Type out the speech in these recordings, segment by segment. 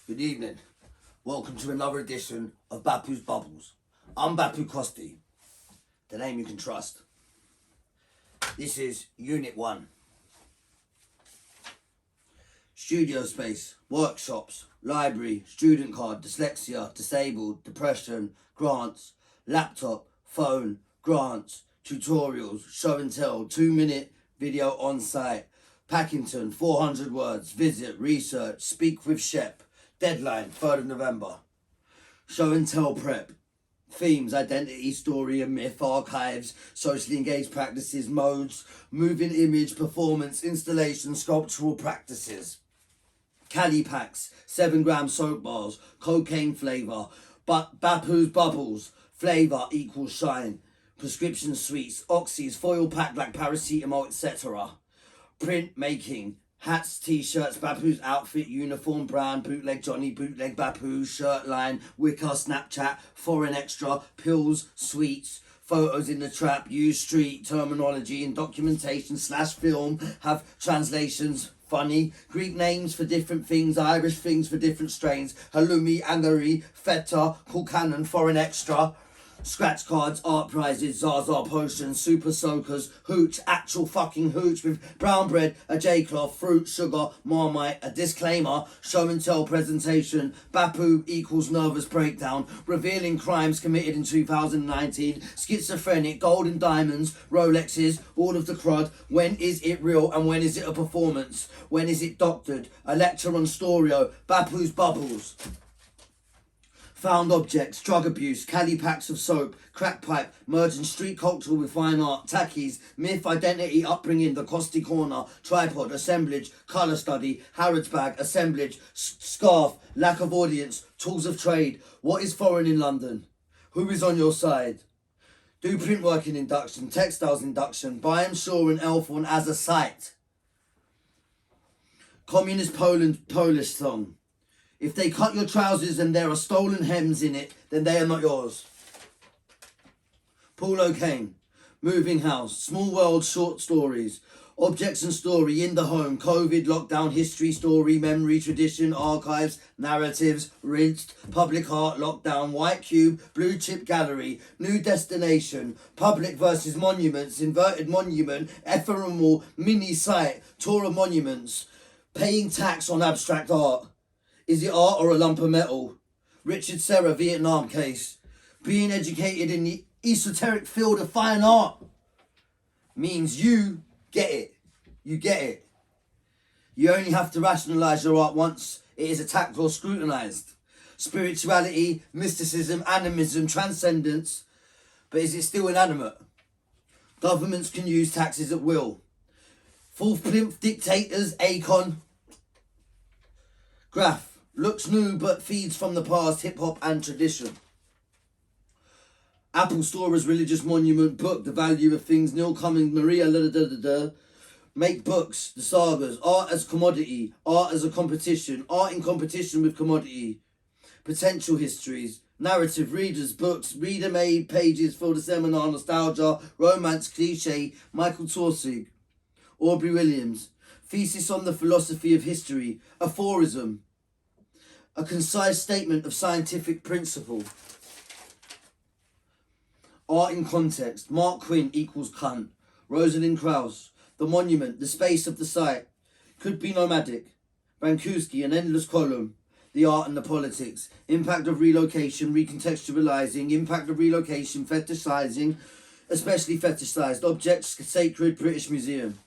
Good evening. Welcome to another edition of Bapous Bubbles. I'm Bapous Costi, the name you can trust. This is Unit 1. Studio space, workshops, library, student card, dyslexia, disabled, depression, grants, laptop, phone, grants, tutorials, show and tell, 2-minute video on site, Packington, 400 words, visit, research, speak with Shep, deadline, 3rd of November. Show and tell prep, themes, identity, story and myth, archives, socially engaged practices, modes, moving image, performance, installation, sculptural practices. Cali packs, 7-gram soap bars, cocaine flavour, but Bapous bubbles, flavour equals shine, prescription sweets, oxys, foil pack like paracetamol, etc. Print making, hats, t-shirts, Bapous outfit, uniform, brand, bootleg Johnny, bootleg Bapous, shirt line, wicker, Snapchat, foreign extra, pills, sweets, photos in the trap, use street terminology in documentation / film, have translations, funny, Greek names for different things, Irish things for different strains, halloumi, angari, feta, cool cannon, foreign extra, scratch cards, art prizes, Zaza potions, super soakers, hooch, actual fucking hooch with brown bread, a J-cloth, fruit, sugar, Marmite, a disclaimer, show and tell presentation, Bapous equals nervous breakdown, revealing crimes committed in 2019, schizophrenic, golden diamonds, Rolexes, all of the crud, when is it real and when is it a performance, when is it doctored, a lecture on Storio, Bapous bubbles. Found objects, drug abuse, Cali packs of soap, crack pipe, merging street culture with fine art, tackies, myth, identity, upbringing, the Costi corner, tripod, assemblage, colour study, Harrods bag, assemblage, scarf, lack of audience, tools of trade, what is foreign in London, who is on your side, do print working induction, textiles induction, buy and Shaw and Elthorn as a site, Communist Poland Polish song. If they cut your trousers and there are stolen hems in it, then they are not yours. Paul O'Kane, Moving House, Small World Short Stories, Objects and Story, In the Home, COVID, Lockdown, History, Story, Memory, Tradition, Archives, Narratives, Rinsed, Public Art, Lockdown, White Cube, Blue Chip Gallery, New Destination, Public versus Monuments, Inverted Monument, Ephemeral, Mini Site, Tour of Monuments, Paying Tax on Abstract Art. Is it art or a lump of metal? Richard Serra, Vietnam case. Being educated in the esoteric field of fine art means you get it. You get it. You only have to rationalise your art once it is attacked or scrutinised. Spirituality, mysticism, animism, transcendence. But is it still inanimate? Governments can use taxes at will. Full plinth dictators, Akon. Graph. Looks new but feeds from the past, hip-hop and tradition. Apple Store as religious monument, book, the value of things, Neil Cummings, Maria, make books, the sagas, art as commodity, art as a competition, art in competition with commodity, potential histories, narrative, readers, books, reader-made pages for the seminar, nostalgia, romance, cliche, Michael Torsig, Aubrey Williams, thesis on the philosophy of history, aphorism, a concise statement of scientific principle. Art in context. Mark Quinn equals cunt. Rosalind Krauss. The monument. The space of the site. Could be nomadic. Brankuski. An endless column. The art and the politics. Impact of relocation. Recontextualizing. Impact of relocation. Fetishizing. Especially fetishized. Objects. Sacred. British Museum.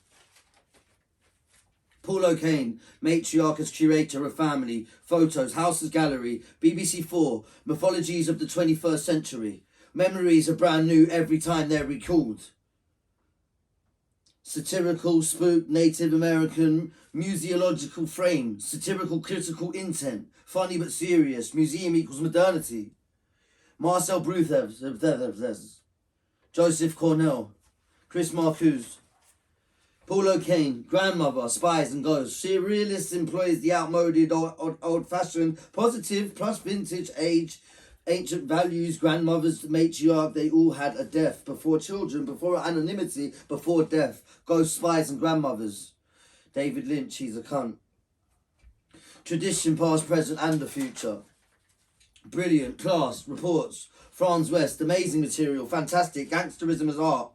Paul O'Kane, matriarch as curator of family, photos, house as gallery, BBC4, mythologies of the 21st century. Memories are brand new every time they're recalled. Satirical, spook, Native American, museological frame, satirical critical intent, funny but serious, museum equals modernity. Marcel Bruthers, Joseph Cornell, Chris Marcuse. Paul O'Kane, grandmother, spies and ghosts. Surrealist employs the outmoded, old-fashioned, positive plus vintage age, ancient values, grandmothers, matriarch. They all had a death before children, before anonymity, before death. Ghosts, spies and grandmothers. David Lynch, he's a cunt. Tradition, past, present and the future. Brilliant, class, reports, Franz West, amazing material, fantastic, gangsterism as art.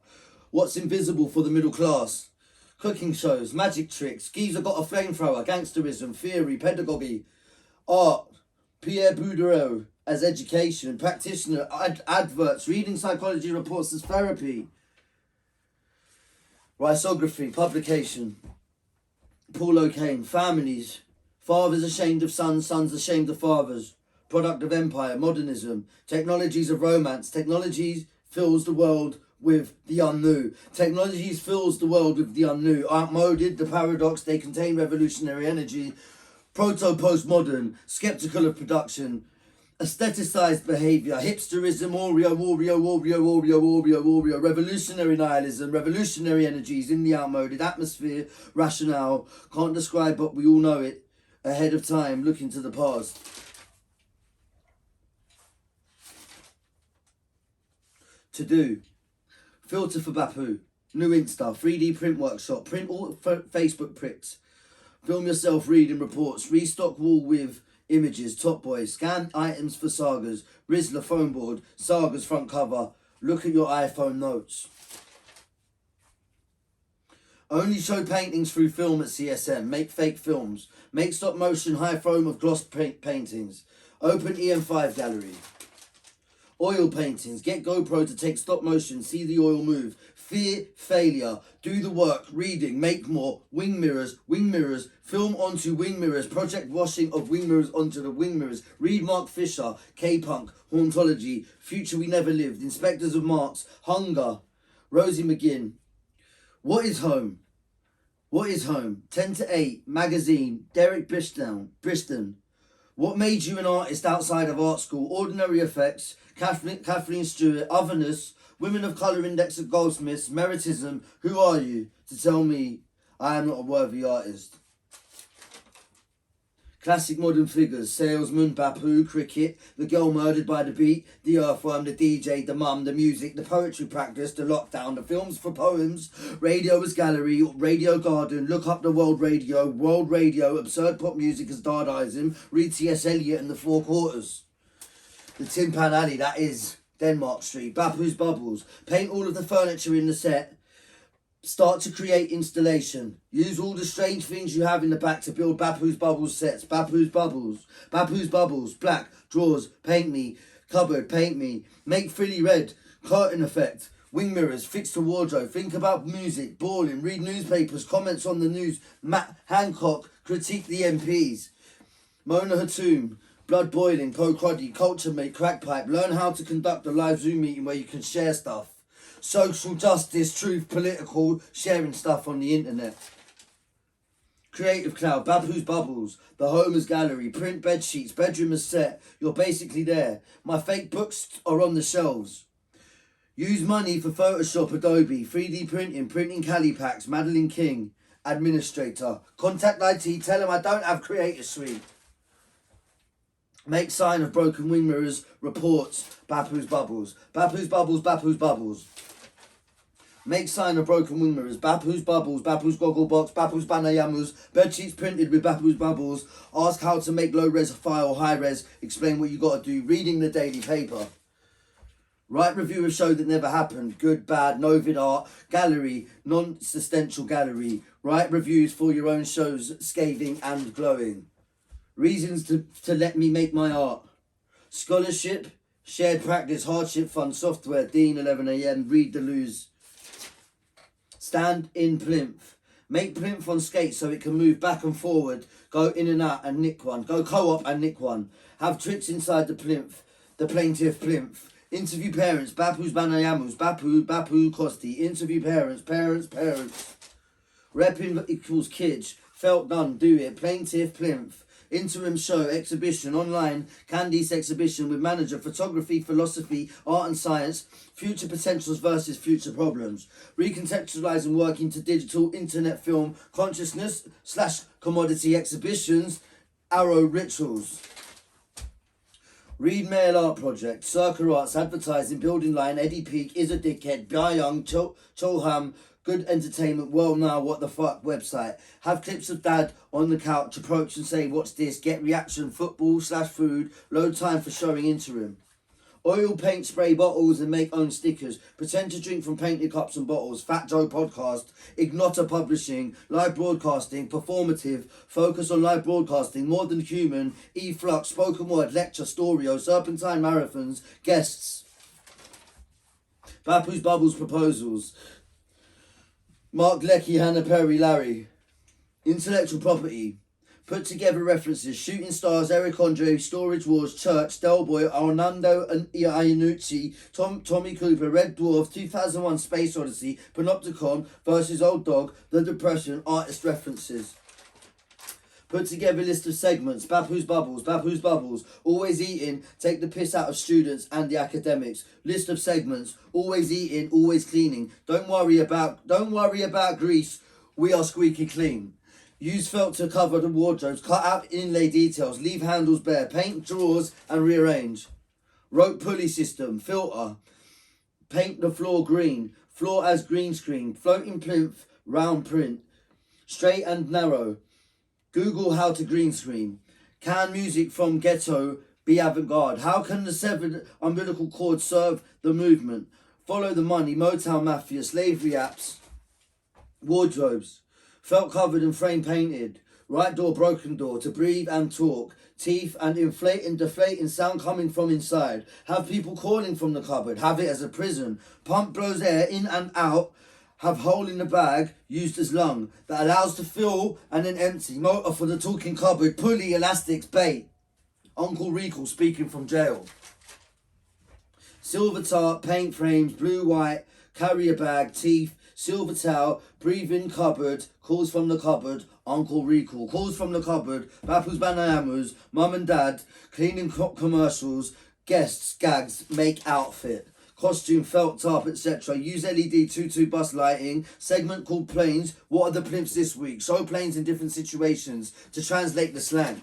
What's invisible for the middle class? Cooking shows, magic tricks, Geezer got a flamethrower, gangsterism, theory, pedagogy, art, Pierre Boudreau as education, practitioner, adverts, reading psychology reports as therapy, rhizography, publication, Paul O'Kane, families, fathers ashamed of sons, sons ashamed of fathers, product of empire, modernism, technologies of romance, technologies fills the world with the unnew. Technologies fills the world with the unnew. Outmoded, the paradox, they contain revolutionary energy. Proto-postmodern, skeptical of production. Aestheticized behaviour, hipsterism, Oreo, revolutionary nihilism, revolutionary energies in the outmoded atmosphere, rationale, can't describe but we all know it, ahead of time, looking to the past. To do. Filter for Bapous. New Insta. 3D print workshop. Print all Facebook pricks. Film yourself reading reports. Restock wall with images. Top Boy. Scan items for sagas. Rizzler phone board. Sagas front cover. Look at your iPhone notes. Only show paintings through film at CSM. Make fake films. Make stop motion high foam of gloss paintings. Open EM5 gallery. Oil paintings. Get GoPro to take stop motion. See the oil move. Fear failure. Do the work. Reading. Make more. Wing mirrors. Wing mirrors. Film onto wing mirrors. Project washing of wing mirrors onto the wing mirrors. Read Mark Fisher. K-Punk. Hauntology. Future We Never Lived. Inspectors of Marx. Hunger. Rosie McGinn. What is home? What is home? 10 to 8. Magazine. Derek Briston. What made you an artist outside of art school? Ordinary Effects. Kathleen Stewart. Otherness. Women of Colour Index of Goldsmiths. Meritism. Who are you to tell me I am not a worthy artist? Classic modern figures. Salesman, Bapous, cricket, the girl murdered by the beat, the earthworm, the DJ, the mum, the music, the poetry practice, the lockdown, the films for poems, radio as gallery, radio garden, look up the world radio, absurd pop music as Dadaism, read T.S. Eliot and the Four Quarters. The Tin Pan Alley, that is Denmark Street. Bapous Bubbles. Paint all of the furniture in the set. Start to create installation. Use all the strange things you have in the back to build Bapous Bubbles sets. Bapous Bubbles. Bapous Bubbles. Black. Drawers. Paint me. Cupboard. Paint me. Make frilly red. Curtain effect. Wing mirrors. Fix the wardrobe. Think about music. Balling. Read newspapers. Comments on the news. Matt Hancock. Critique the MPs. Mona Hatoum. Blood boiling. Cruddy. Culture mate. Crack pipe. Learn how to conduct a live Zoom meeting where you can share stuff. Social justice, truth, political, sharing stuff on the internet. Creative Cloud, Bapous Bubbles, the home as gallery, print bed sheets, bedroom as set. You're basically there. My fake books are on the shelves. Use money for Photoshop, Adobe, 3D printing, printing Cali packs, Madeline King, administrator. Contact IT, tell them I don't have Creator Suite. Make sign of broken wing mirrors, reports, Bapous Bubbles. Bapous Bubbles, Bapous Bubbles. Make sign of broken wing mirrors, Bapous Bubbles, Bapous Goggle Box, Bapous Banayamus, bedsheets printed with Bapous Bubbles. Ask how to make low res file, high res, explain what you got to do, reading the daily paper. Write review of show that never happened, good, bad, no vid art, gallery, non-existential gallery. Write reviews for your own shows, scathing and glowing. Reasons to let me make my art. Scholarship, shared practice, hardship fund, software, Dean 11 AM, read the lose. Stand in plinth. Make plinth on skates so it can move back and forward. Go in and out and nick one. Go co-op and nick one. Have tricks inside the plinth. The plaintiff plinth. Interview parents. Bapous Banayamus. Bapous Costi. Interview parents. Parents. Repping equals kitsch. Felt done. Do it. Plaintiff plinth. Interim show, exhibition, online, Candice exhibition with manager, photography, philosophy, art and science, future potentials versus future problems. Recontextualizing working to digital, internet film, consciousness / commodity exhibitions, arrow rituals. Read Mail Art Project, Circa Arts, Advertising, Building Line, Eddie Peak, Is a Dickhead, Byung, Cholham, Good entertainment, well now, what the fuck website. Have clips of dad on the couch, approach and say, what's this? Get reaction, football/food, load time for showing interim. Oil paint spray bottles and make own stickers. Pretend to drink from painted cups and bottles. Fat Joe podcast. Ignota publishing. Live broadcasting. Performative. Focus on live broadcasting. More than human. E-flux. Spoken word. Lecture. Storyo. Serpentine marathons. Guests. Bapous Bubbles proposals. Mark Leckie, Hannah Perry, Larry. Intellectual property. Put together references. Shooting Stars, Eric Andre, Storage Wars, Church, Del Boy, Arnando and Iannucci, Tommy Cooper, Red Dwarf, 2001 Space Odyssey, Panopticon versus Old Dog, The Depression, artist references. Put together list of segments. Bapous Bubbles, always eating, take the piss out of students and the academics. List of segments, always eating, always cleaning. Don't worry about grease, we are squeaky clean. Use felt to cover the wardrobes, cut out inlay details, leave handles bare, paint drawers and rearrange. Rope pulley system, filter, paint the floor green, floor as green screen, floating plinth, round print, straight and narrow. Google how to green screen. Can music from ghetto be avant-garde? How can the severed umbilical cord serve the movement? Follow the money, Motown Mafia, slavery apps, wardrobes. Felt covered and frame painted. Right door, broken door. To breathe and talk. Teeth and inflating, deflating sound coming from inside. Have people calling from the cupboard. Have it as a prison. Pump blows air in and out. Have hole in the bag used as lung. That allows to fill and then empty. Motor for the talking cupboard. Pulley, elastics, bait. Uncle Recall speaking from jail. Silver tart, paint frames, blue, white. Carrier bag, teeth. Silver towel, breathing cupboard, calls from the cupboard, Uncle Recall, calls from the cupboard, Bapous Banayamas, mum and dad, cleaning commercials, guests, gags, make outfit, costume, felt top, etc. Use LED tutu bus lighting, segment called planes, what are the plimps this week? Show planes in different situations to translate the slang.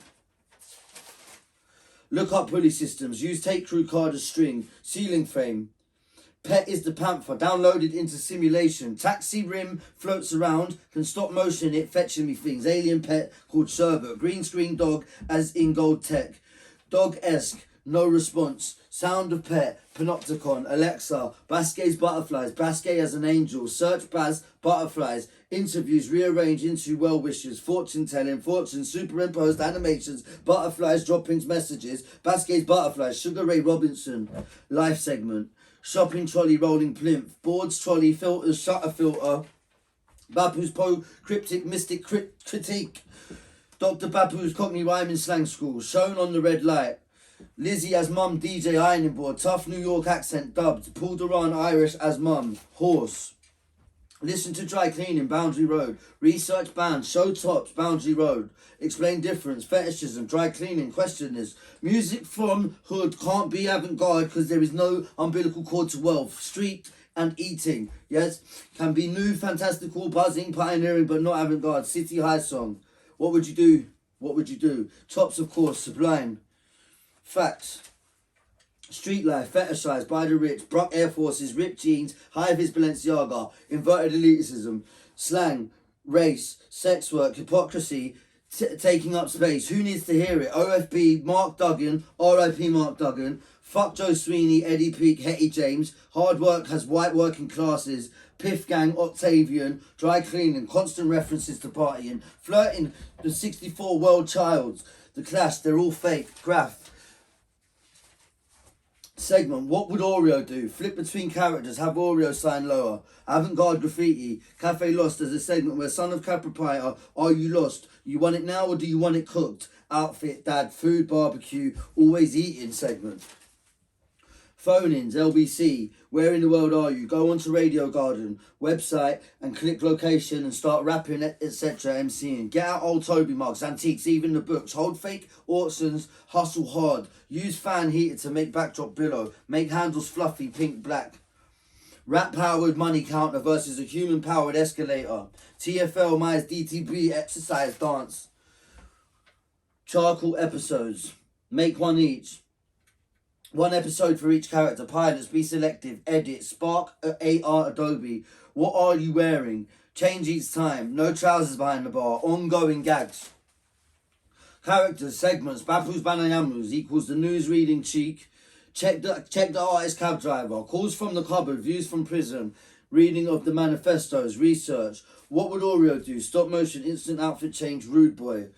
Look up pulley systems, use take crew card as string, ceiling frame. Pet is the panther, downloaded into simulation. Taxi rim floats around, can stop motion it fetching me things. Alien pet called Sherbet. Green screen dog as in gold tech. Dog-esque, no response. Sound of pet, Panopticon, Alexa. Basquet's butterflies, Basquet as an angel. Search Baz, butterflies. Interviews rearrange into well wishes. Fortune telling, fortune superimposed animations. Butterflies, droppings, messages. Basquet's butterflies, Sugar Ray Robinson. Life segment. Shopping trolley, rolling plinth, boards, trolley, filters, shutter filter, Bapous cryptic, mystic critique, Dr. Bapous Cockney rhyming slang school, shown on the red light, Lizzie as mum, DJ ironing board, tough New York accent dubbed, Paul Duran Irish as mum, horse. Listen to dry cleaning, Boundary Road. Research band, show tops, Boundary Road. Explain difference, fetishism, dry cleaning, question this. Music from hood can't be avant-garde because there is no umbilical cord to wealth. Street and eating, yes. Can be new, fantastical, buzzing, pioneering, but not avant-garde. City high song. What would you do? What would you do? Tops, of course, sublime. Facts. Street life, fetishized by the rich, Brock Air Forces, ripped jeans, high-vis Balenciaga, inverted elitism, slang, race, sex work, hypocrisy, taking up space. Who needs to hear it? OFB, Mark Duggan, RIP Mark Duggan, fuck Joe Sweeney, Eddie Peake, Hetty James, hard work has white working classes, Piff Gang, Octavian, dry cleaning, constant references to partying, flirting, the 64 world childs, the Clash, they're all fake, graph. Segment, what would Oreo do? Flip between characters, have Oreo sign lower. Avant-garde graffiti, Cafe Lost as a segment where son of cat proprietor, are you lost? You want it now or do you want it cooked? Outfit, dad, food, barbecue, always eating segment. Phone-ins, LBC, where in the world are you? Go onto Radio Garden, website and click location and start rapping, etc. MCing. Get out old Toby mugs, antiques, even the books. Hold fake auctions, hustle hard. Use fan heater to make backdrop billow. Make handles fluffy, pink, black. Rat powered money counter versus a human powered escalator. TFL, Myers, DTB, exercise, dance. Charcoal episodes. Make one each. One episode for each character. Pilots, be selective. Edit. Spark AR Adobe. What are you wearing? Change each time. No trousers behind the bar. Ongoing gags. Characters, segments. Bapous Banayamus equals the news reading cheek. Check the artist cab driver. Calls from the cupboard. Views from prison. Reading of the manifestos. Research. What would Oreo do? Stop motion. Instant outfit change. Rude boy.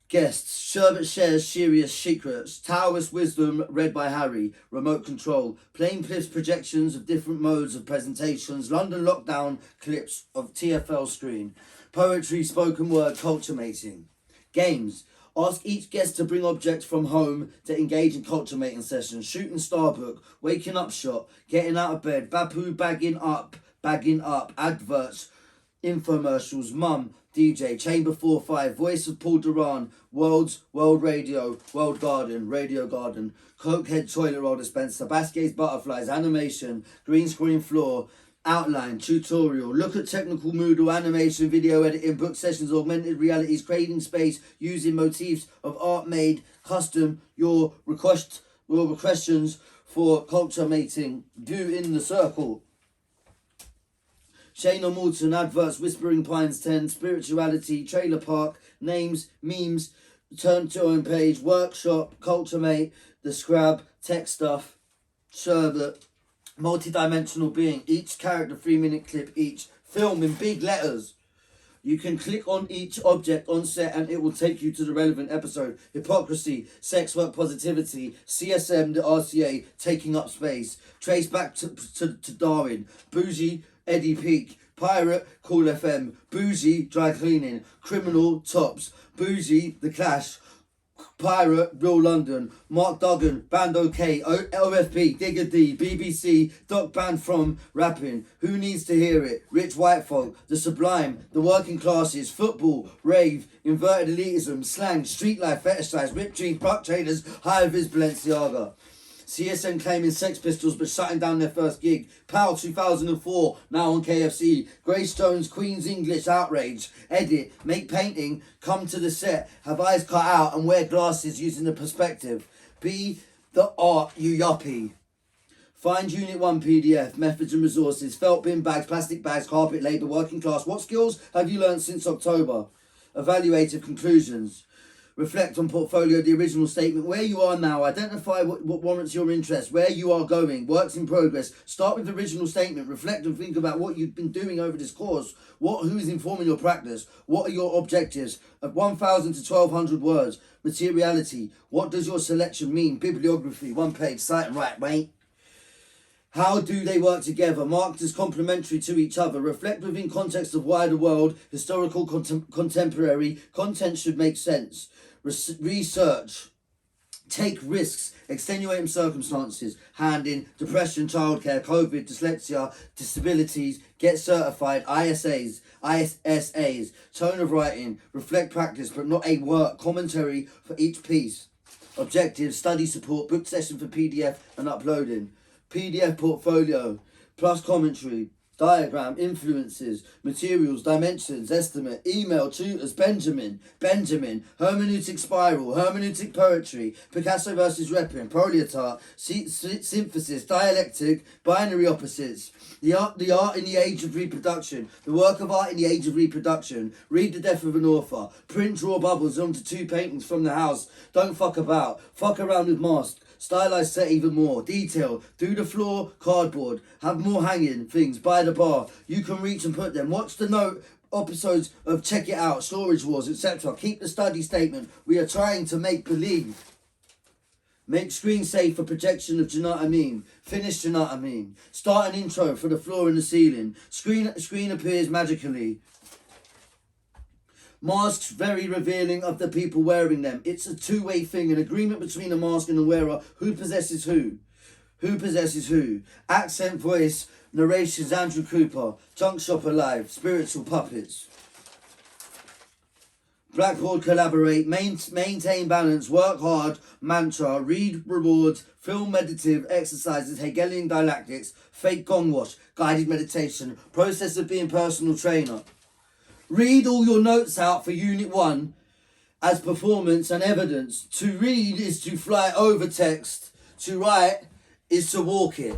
Guests, Sherbet shares serious secrets, Taoist wisdom read by Harry, remote control, plain clips projections of different modes of presentations, London lockdown clips of TFL screen, poetry, spoken word, culture mating. Games, ask each guest to bring objects from home to engage in culture mating sessions, shooting star book, waking up shot, getting out of bed, Bapu bagging up, adverts, infomercials, mum, DJ, Chamber 4-5, Voice of Paul Duran, World Radio, World Garden, Radio Garden, Cokehead Toilet Roll Dispenser, Basquet's Butterflies, Animation, Green Screen Floor, Outline, Tutorial, Look at Technical Moodle, Animation, Video Editing, Book Sessions, Augmented Realities, Creating Space, Using Motifs of Art Made, Custom, Your questions for Culture Mating, View in the Circle. Shane Morton, adverts, Whispering Pines 10, Spirituality, Trailer Park, Names, Memes, Turn to Own Page, Workshop, Culture Mate, The Scrab, Tech Stuff, Sherbet, Multi-dimensional Being, each character 3-minute clip each, film in big letters. You can click on each object on set and it will take you to the relevant episode. Hypocrisy, sex work positivity, CSM, the RCA, taking up space. Trace back to Darwin, Bougie, Eddie Peak, Pirate, Cool FM, Bougie, Dry Cleaning, Criminal, Tops, Bougie, The Clash, Pirate, Real London, Mark Duggan, Band OK, OFP, Digger D, BBC, Doc Band from Rapping, Who Needs to Hear It, Rich White Folk, The Sublime, The Working Classes, Football, Rave, Inverted Elitism, Slang, Street Life, Fetishize, Rip Jeans, Buck Traders, High Vis, Balenciaga. CSN claiming Sex Pistols but shutting down their first gig. PAL 2004, now on KFC. Grace Jones, Queen's English, Outrage. Edit, make painting, come to the set, have eyes cut out and wear glasses using the perspective. Be the art, you yuppie. Find Unit 1 PDF, methods and resources, felt bin bags, plastic bags, carpet labour, working class. What skills have you learned since October? Evaluative conclusions. Reflect on portfolio, the original statement, where you are now, identify what warrants your interest, where you are going, works in progress. Start with the original statement, reflect and think about what you've been doing over this course, who is informing your practice, what are your objectives, of 1,000 to 1,200 words, materiality, what does your selection mean, bibliography, 1 page, cite and write, mate. How do they work together? Marked as complementary to each other. Reflect within context of wider world, historical, contemporary. Content should make sense. Research. Take risks. Extenuating circumstances. Hand in depression, childcare, COVID, dyslexia, disabilities. Get certified. ISSAs. Tone of writing. Reflect practice, but not a work. Commentary for each piece. Objectives. Study support. Book session for PDF and uploading. PDF portfolio, plus commentary, diagram, influences, materials, dimensions, estimate, email, tutors, Benjamin, hermeneutic spiral, hermeneutic poetry, Picasso versus Repin, proletariat, synthesis, dialectic, binary opposites, the art in the age of reproduction, the work of art in the age of reproduction, read the death of an author, print, draw bubbles onto 2 paintings from the house, don't fuck about, fuck around with masks, stylize set even more, detail, do the floor, cardboard, have more hanging things by the bar, you can reach and put them, watch the note, episodes of Check It Out, Storage Wars, etc. Keep the study statement, we are trying to make believe. Make screen safe for projection of, do you know what I mean? Finish, do you know what I mean? Start an intro for the floor and the ceiling. Screen appears magically. Masks very revealing of the people wearing them. It's a two-way thing, an agreement between the mask and the wearer. Who possesses who? Who possesses who? Accent, voice, narrations, Andrew Cooper. Junk Shop Alive, spiritual puppets. Blackboard collaborate, maintain balance, work hard, mantra, read rewards, film meditative exercises, Hegelian dialectics, fake gong wash, guided meditation, process of being personal trainer. Read all your notes out for Unit 1 as performance and evidence. To read is to fly over text. To write is to walk it.